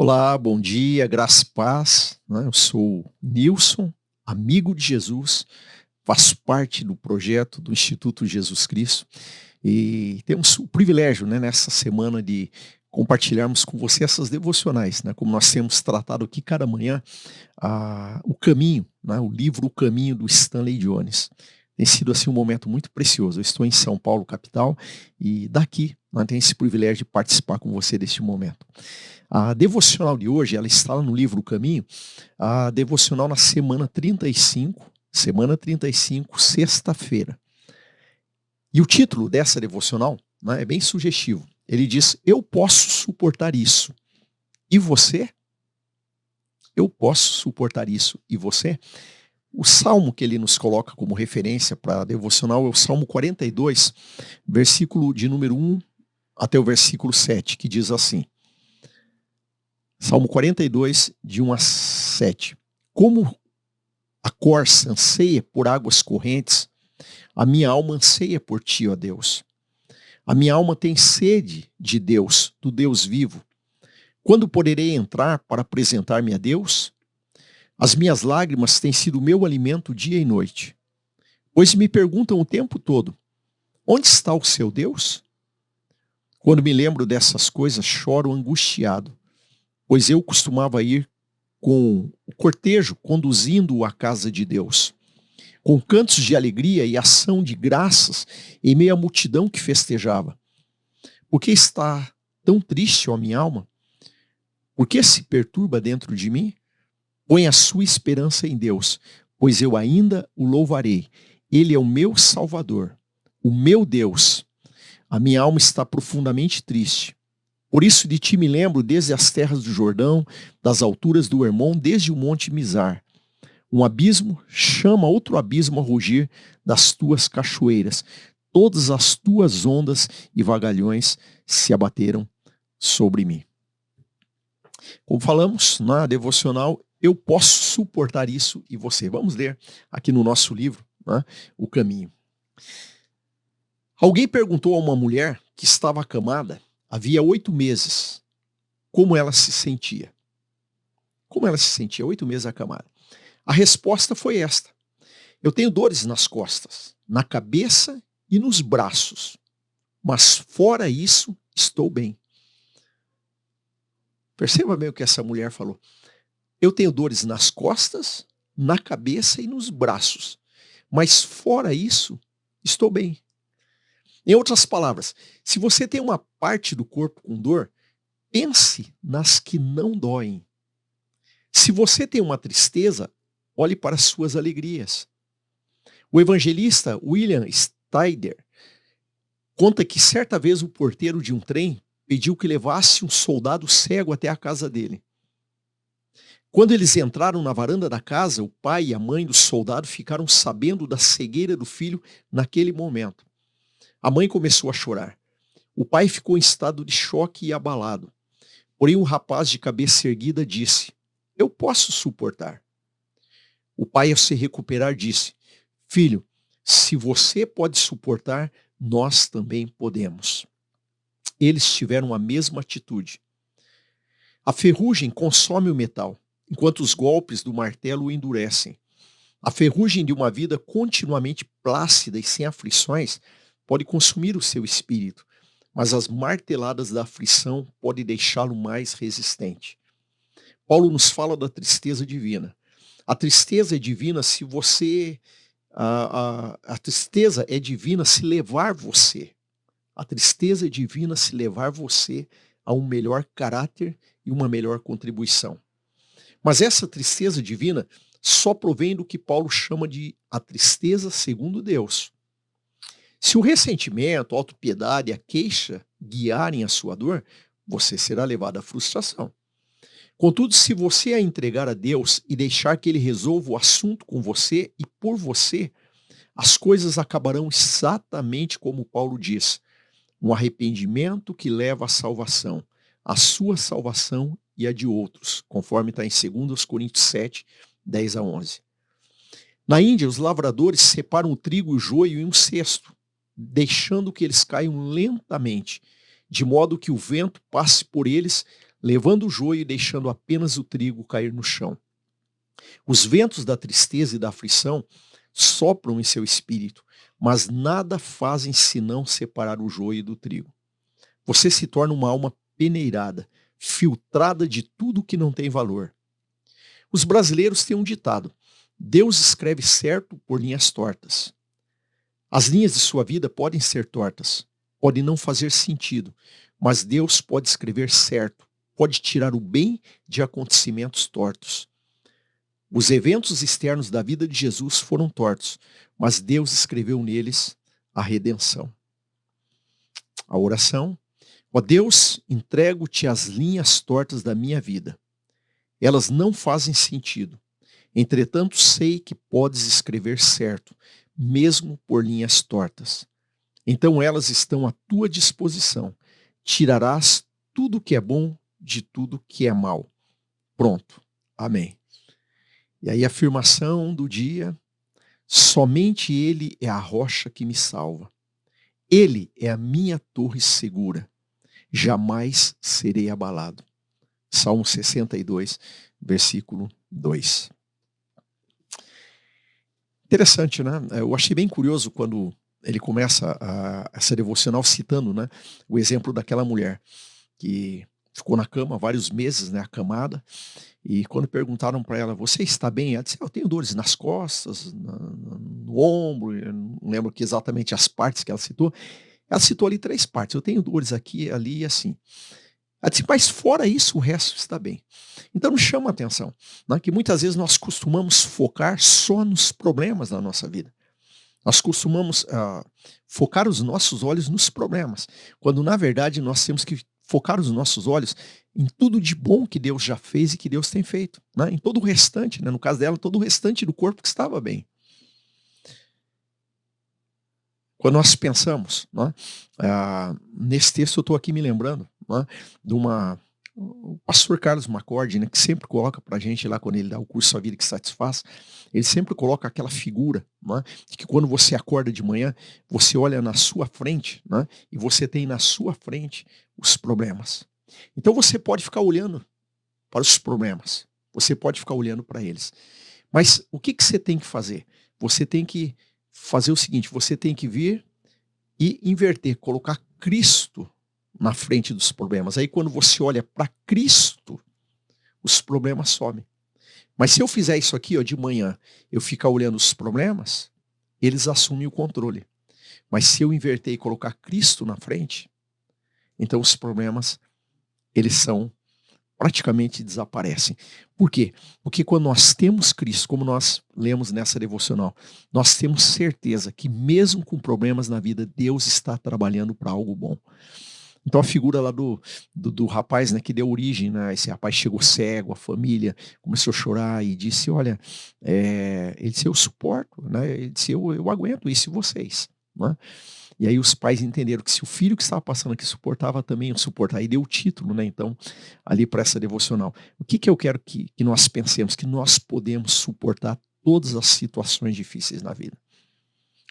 Olá, bom dia, graça e paz, né? Eu sou Nilson, amigo de Jesus, faço parte do projeto do Instituto Jesus Cristo e temos o privilégio, né, nessa semana de compartilharmos com você essas devocionais, né? Como nós temos tratado aqui cada manhã, o caminho, né? O livro O Caminho do Stanley Jones. Tem sido assim um momento muito precioso. Eu estou em São Paulo, capital, e daqui nós temos esse privilégio de participar com você deste momento. A devocional de hoje, ela está no livro O Caminho, a devocional na semana 35, sexta-feira. E o título dessa devocional, né, é bem sugestivo. Ele diz: Eu posso suportar isso. E você? Eu posso suportar isso. E você? O salmo que ele nos coloca como referência para a devocional é o Salmo 42, versículo de número 1 até o versículo 7, que diz assim: Salmo 42, de 1 a 7. Como a corça anseia por águas correntes, a minha alma anseia por ti, ó Deus. A minha alma tem sede de Deus, do Deus vivo. Quando poderei entrar para apresentar-me a Deus? As minhas lágrimas têm sido meu alimento dia e noite. Pois me perguntam o tempo todo: onde está o seu Deus? Quando me lembro dessas coisas, choro angustiado, pois eu costumava ir com o cortejo conduzindo-o à casa de Deus, com cantos de alegria e ação de graças em meio à multidão que festejava. Por que está tão triste, ó minha alma? Por que se perturba dentro de mim? Põe a sua esperança em Deus, pois eu ainda o louvarei. Ele é o meu Salvador, o meu Deus. A minha alma está profundamente triste. Por isso de ti me lembro desde as terras do Jordão, das alturas do Hermon, desde o monte Mizar. Um abismo chama outro abismo a rugir das tuas cachoeiras. Todas as tuas ondas e vagalhões se abateram sobre mim. Como falamos na devocional, eu posso suportar isso e você. Vamos ler aqui no nosso livro, né, O Caminho. Alguém perguntou a uma mulher que estava acamada havia 8 meses como ela se sentia. Como ela se sentia 8 meses acamada? A resposta foi esta: eu tenho dores nas costas, na cabeça e nos braços, mas fora isso, estou bem. Perceba bem o que essa mulher falou. Eu tenho dores nas costas, na cabeça e nos braços, mas fora isso, estou bem. Em outras palavras, se você tem uma parte do corpo com dor, pense nas que não doem. Se você tem uma tristeza, olhe para as suas alegrias. O evangelista William Steiner conta que certa vez o porteiro de um trem pediu que levasse um soldado cego até a casa dele. Quando eles entraram na varanda da casa, o pai e a mãe do soldado ficaram sabendo da cegueira do filho naquele momento. A mãe começou a chorar. O pai ficou em estado de choque e abalado. Porém o rapaz de cabeça erguida disse: eu posso suportar. O pai, ao se recuperar, disse: filho, se você pode suportar, nós também podemos. Eles tiveram a mesma atitude. A ferrugem consome o metal, enquanto os golpes do martelo o endurecem. A ferrugem de uma vida continuamente plácida e sem aflições pode consumir o seu espírito, mas as marteladas da aflição podem deixá-lo mais resistente. Paulo nos fala da tristeza divina. A tristeza é divina se você... A tristeza é divina se levar você. A tristeza é divina se levar você a um melhor caráter e uma melhor contribuição. Mas essa tristeza divina só provém do que Paulo chama de a tristeza segundo Deus. Se o ressentimento, a autopiedade e a queixa guiarem a sua dor, você será levado à frustração. Contudo, se você a entregar a Deus e deixar que Ele resolva o assunto com você e por você, as coisas acabarão exatamente como Paulo diz: um arrependimento que leva à salvação, a sua salvação e a de outros, conforme está em 2 Coríntios 7, 10 a 11. Na Índia, os lavradores separam o trigo e o joio em um cesto, deixando que eles caiam lentamente, de modo que o vento passe por eles, levando o joio e deixando apenas o trigo cair no chão. Os ventos da tristeza e da aflição sopram em seu espírito, mas nada fazem senão separar o joio do trigo. Você se torna uma alma peneirada, filtrada de tudo que não tem valor. Os brasileiros têm um ditado: Deus escreve certo por linhas tortas. As linhas de sua vida podem ser tortas, podem não fazer sentido, mas Deus pode escrever certo, pode tirar o bem de acontecimentos tortos. Os eventos externos da vida de Jesus foram tortos, mas Deus escreveu neles a redenção. A oração: ó Deus, entrego-te as linhas tortas da minha vida. Elas não fazem sentido. Entretanto, sei que podes escrever certo, mesmo por linhas tortas. Então elas estão à tua disposição. Tirarás tudo que é bom de tudo que é mal. Pronto. Amém. E aí a afirmação do dia: somente Ele é a rocha que me salva. Ele é a minha torre segura. Jamais serei abalado. Salmo 62, versículo 2. Interessante, né? Eu achei bem curioso quando ele começa essa devocional citando, né, o exemplo daquela mulher que ficou na cama vários meses, né, acamada, e quando perguntaram para ela: você está bem? Ela disse: eu tenho dores nas costas, no ombro, eu não lembro que exatamente as partes que ela citou. Ela citou ali 3 partes: eu tenho dores aqui, ali e assim. Ela disse: mas fora isso, o resto está bem. Então nos chama a atenção, né, que muitas vezes nós costumamos focar só nos problemas da nossa vida. Nós costumamos focar os nossos olhos nos problemas, quando na verdade nós temos que focar os nossos olhos em tudo de bom que Deus já fez e que Deus tem feito, né? Em todo o restante, né? No caso dela, todo o restante do corpo que estava bem. Quando nós pensamos, né, nesse texto, eu estou aqui me lembrando, né, de o pastor Carlos Macorde, né, que sempre coloca para a gente lá, quando ele dá o curso A Vida que Satisfaz, ele sempre coloca aquela figura, né, de que quando você acorda de manhã, você olha na sua frente, né, e você tem na sua frente os problemas. Então você pode ficar olhando para os problemas, você pode ficar olhando para eles. Mas o que você tem que fazer? Você tem que fazer o seguinte: você tem que vir e inverter, colocar Cristo na frente dos problemas. Aí quando você olha para Cristo, os problemas somem. Mas se eu fizer isso aqui, ó, de manhã, eu ficar olhando os problemas, eles assumem o controle. Mas se eu inverter e colocar Cristo na frente, então os problemas, eles praticamente desaparecem. Por quê? Porque quando nós temos Cristo, como nós lemos nessa devocional, nós temos certeza que mesmo com problemas na vida, Deus está trabalhando para algo bom. Então a figura lá do rapaz, né, que deu origem, né, esse rapaz chegou cego, a família começou a chorar e disse: olha, ele disse: eu suporto, né, ele disse: eu aguento isso, e vocês, né? E aí os pais entenderam que se o filho que estava passando aqui suportava, também eu suportar. Aí deu o título, né, então, ali para essa devocional. O que eu quero que nós pensemos? Que nós podemos suportar todas as situações difíceis na vida.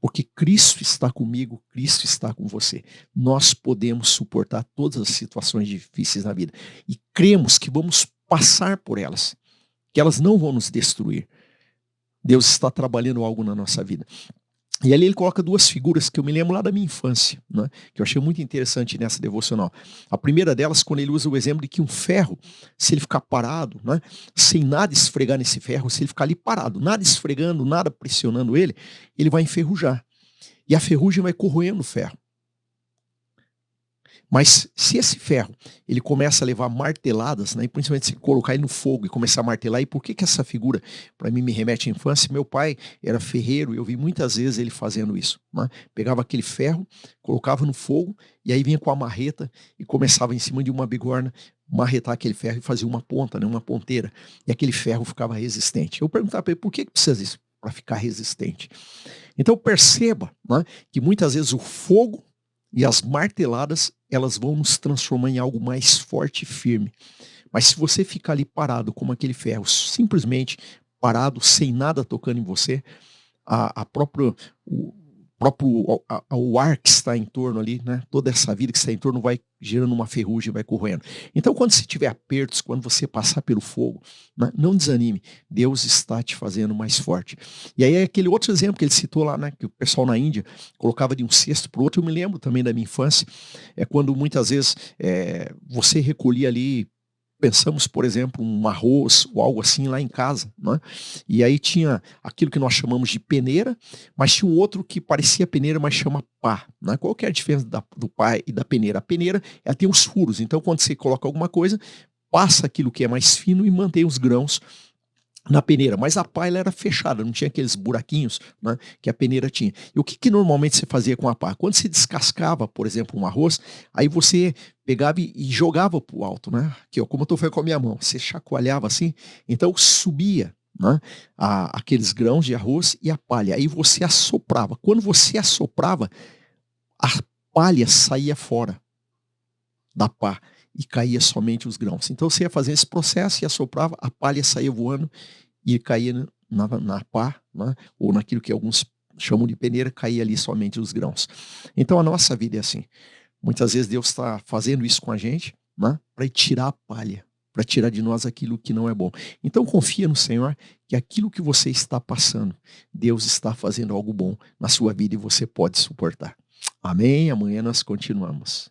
Porque Cristo está comigo, Cristo está com você. Nós podemos suportar todas as situações difíceis na vida. E cremos que vamos passar por elas, que elas não vão nos destruir. Deus está trabalhando algo na nossa vida. E ali ele coloca 2 figuras que eu me lembro lá da minha infância, né, que eu achei muito interessante nessa devocional. A primeira delas, quando ele usa o exemplo de que um ferro, se ele ficar parado, né, sem nada esfregar nesse ferro, se ele ficar ali parado, nada esfregando, nada pressionando ele vai enferrujar. E a ferrugem vai corroendo o ferro. Mas se esse ferro ele começa a levar marteladas, né, e principalmente se colocar ele no fogo e começar a martelar, e por que essa figura para mim me remete à infância? Meu pai era ferreiro e eu vi muitas vezes ele fazendo isso, né? Pegava aquele ferro, colocava no fogo e aí vinha com a marreta e começava em cima de uma bigorna marretar aquele ferro e fazia uma ponta, né, uma ponteira, e aquele ferro ficava resistente. Eu perguntava para ele: por que precisa disso? Para ficar resistente. Então perceba, né, que muitas vezes o fogo e as marteladas, elas vão nos transformar em algo mais forte e firme. Mas se você ficar ali parado, como aquele ferro, simplesmente parado, sem nada tocando em você, o ar que está em torno ali, né? Toda essa vida que está em torno vai gerando uma ferrugem, vai corroendo. Então, quando você tiver apertos, quando você passar pelo fogo, né, não desanime. Deus está te fazendo mais forte. E aí é aquele outro exemplo que ele citou lá, né? Que o pessoal na Índia colocava de um cesto para o outro. Eu me lembro também da minha infância. É quando muitas vezes você recolhia ali. Pensamos, por exemplo, um arroz ou algo assim lá em casa, né? E aí tinha aquilo que nós chamamos de peneira, mas tinha um outro que parecia peneira, mas chama pá, né? Qual que é a diferença do pá e da peneira? A peneira, ela tem os furos, então quando você coloca alguma coisa, passa aquilo que é mais fino e mantém os grãos na peneira, mas a pá ela era fechada, não tinha aqueles buraquinhos, né, que a peneira tinha. E o que, que normalmente você fazia com a pá? Quando você descascava, por exemplo, um arroz, aí você pegava e jogava para o alto, né? Aqui, ó, como eu estou fazendo com a minha mão, você chacoalhava assim, então subia, né, aqueles grãos de arroz e a palha. Aí você assoprava. Quando você assoprava, a palha saía fora da pá e caía somente os grãos. Então você ia fazendo esse processo e assoprava, a palha saía voando e caía na pá, né? Ou naquilo que alguns chamam de peneira, caía ali somente os grãos. Então a nossa vida é assim. Muitas vezes Deus está fazendo isso com a gente, né? Para tirar a palha, para tirar de nós aquilo que não é bom. Então confia no Senhor que aquilo que você está passando, Deus está fazendo algo bom na sua vida e você pode suportar. Amém? Amanhã nós continuamos.